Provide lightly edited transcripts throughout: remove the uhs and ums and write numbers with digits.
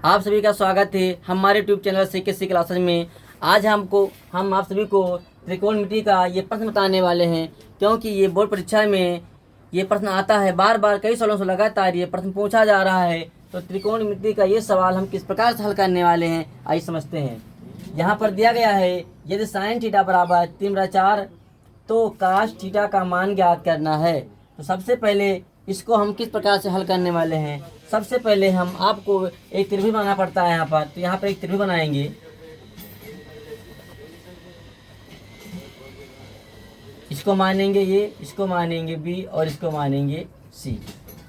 आप सभी का स्वागत है हमारे यूट्यूब चैनल CKC क्लासेस में। आज हम आप सभी को त्रिकोणमिति का ये प्रश्न बताने वाले हैं, क्योंकि ये बोर्ड परीक्षा में ये प्रश्न आता है। बार बार कई सालों से लगातार ये प्रश्न पूछा जा रहा है। तो त्रिकोणमिति का ये सवाल हम किस प्रकार से हल करने वाले हैं, आइए समझते हैं। यहाँ पर दिया गया है, यदि साइन थीटा बराबर 3/4 तो काश थीटा का मान ज्ञात करना है। तो सबसे पहले इसको हम किस प्रकार से हल करने वाले हैं। सबसे पहले हम आपको एक त्रिभुज बनाना पड़ता है यहाँ पर। तो यहाँ पर एक त्रिभुज बनाएंगे। इसको मानेंगे ये, इसको मानेंगे बी और इसको मानेंगे सी।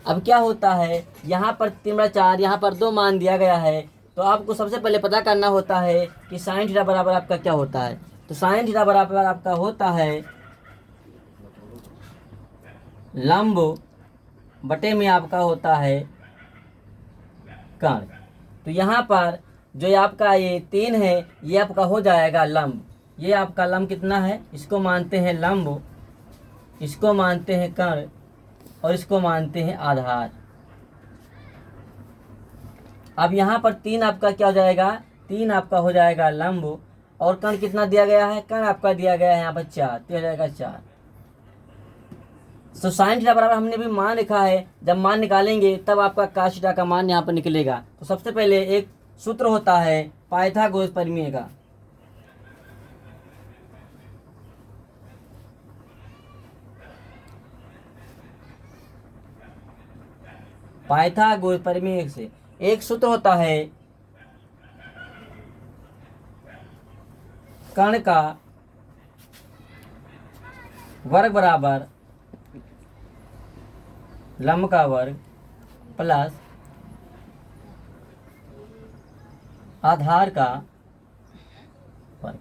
अब क्या होता है, यहाँ पर 3/4, यहाँ पर 2 मान दिया गया है। तो आपको सबसे पहले पता करना होता है कि साइन थीटा बराबर आपका क्या होता है। तो साइन थीटा बराबर आपका होता है लंब बटे में आपका होता है कर्ण। तो यहाँ पर जो आपका ये 3 है, ये आपका हो जाएगा लंब। ये आपका लंब कितना है, इसको मानते हैं लंब, इसको मानते हैं कर्ण और इसको मानते हैं आधार। अब यहाँ पर 3 आपका क्या हो जाएगा, 3 आपका हो जाएगा लंब और कर्ण कितना दिया गया है, कर्ण आपका दिया गया है यहाँ पर 4, तो हो जाएगा 4। तो साइन थीटा बराबर हमने भी मान लिखा है। जब मान निकालेंगे तब आपका काश थीटा का मान यहाँ पर निकलेगा। तो सबसे पहले एक सूत्र होता है पाइथागोरस प्रमेय का। पाइथागोरस प्रमेय से एक सूत्र होता है कर्ण का वर्ग बराबर लंब का वर्ग प्लस आधार का वर्ग।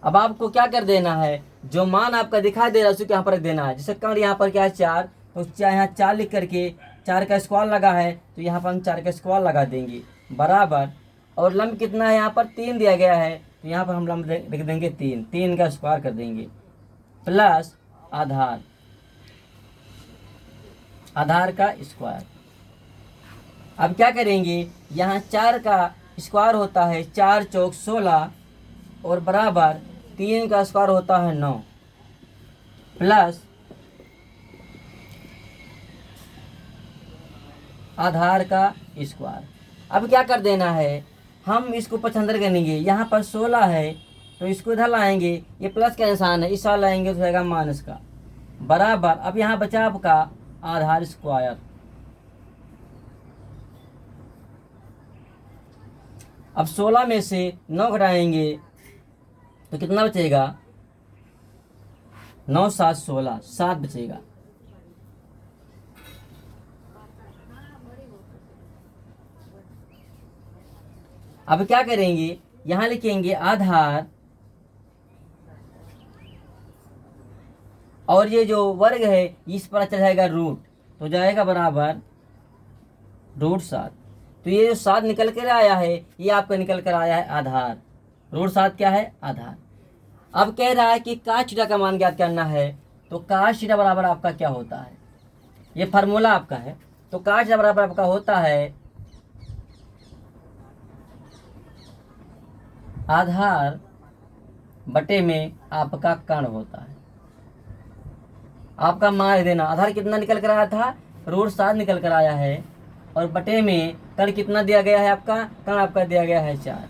अब आपको क्या कर देना है, जो मान आपका दिखाई दे रहा है उसको यहाँ पर रख देना है। जैसे कर्ण यहाँ पर क्या है 4, तो यहाँ 4 लिख करके 4 का स्क्वायर लगा है, तो यहाँ पर हम 4 का स्क्वायर लगा देंगे बराबर। और लंब कितना है, यहाँ पर 3 दिया गया है, तो यहाँ पर हम लंब लिख देंगे 3 का स्क्वायर कर देंगे प्लस आधार का स्क्वायर। अब क्या करेंगे, यहाँ 4 का स्क्वायर होता है 4 चौक 16 और बराबर 3 का स्क्वायर होता है 9 प्लस आधार का स्क्वायर। अब क्या कर देना है, हम इसको पचहत्तर करेंगे। यहाँ पर 16 है तो इसको इधर लाएंगे, ये प्लस का निशान है, इस साल लाएंगे तो रहेगा माइनस का बराबर। अब यहाँ बचा आपका आधार स्क्वायर। अब 16 में से 9 घटाएंगे तो कितना बचेगा, 9 7 16, 7 बचेगा। अब क्या करेंगे, यहां लिखेंगे आधार और ये जो वर्ग है इस पर चल जाएगा रूट, तो जाएगा बराबर √7। तो ये जो 7 निकल कर आया है, ये आपका निकल कर आया है आधार। √7 क्या है, आधार। अब कह रहा है कि काश थीटा का मान ज्ञात करना है। तो काश थीटा बराबर आपका क्या होता है, ये फार्मूला आपका है। तो काश थीटा बराबर आपका होता है आधार बटे में आपका कर्ण होता है। आपका मान देना, आधार कितना निकल कर आया था, √7 निकल कर आया है और बटे में कर्ण कितना दिया गया है, आपका कर्ण आपका दिया गया है 4।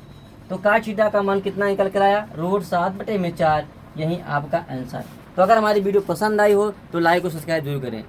तो काश थीटा का मान कितना निकल कर आया, √7 बटे में 4। यही आपका आंसर। तो अगर हमारी वीडियो पसंद आई हो तो लाइक और सब्सक्राइब जरूर करें।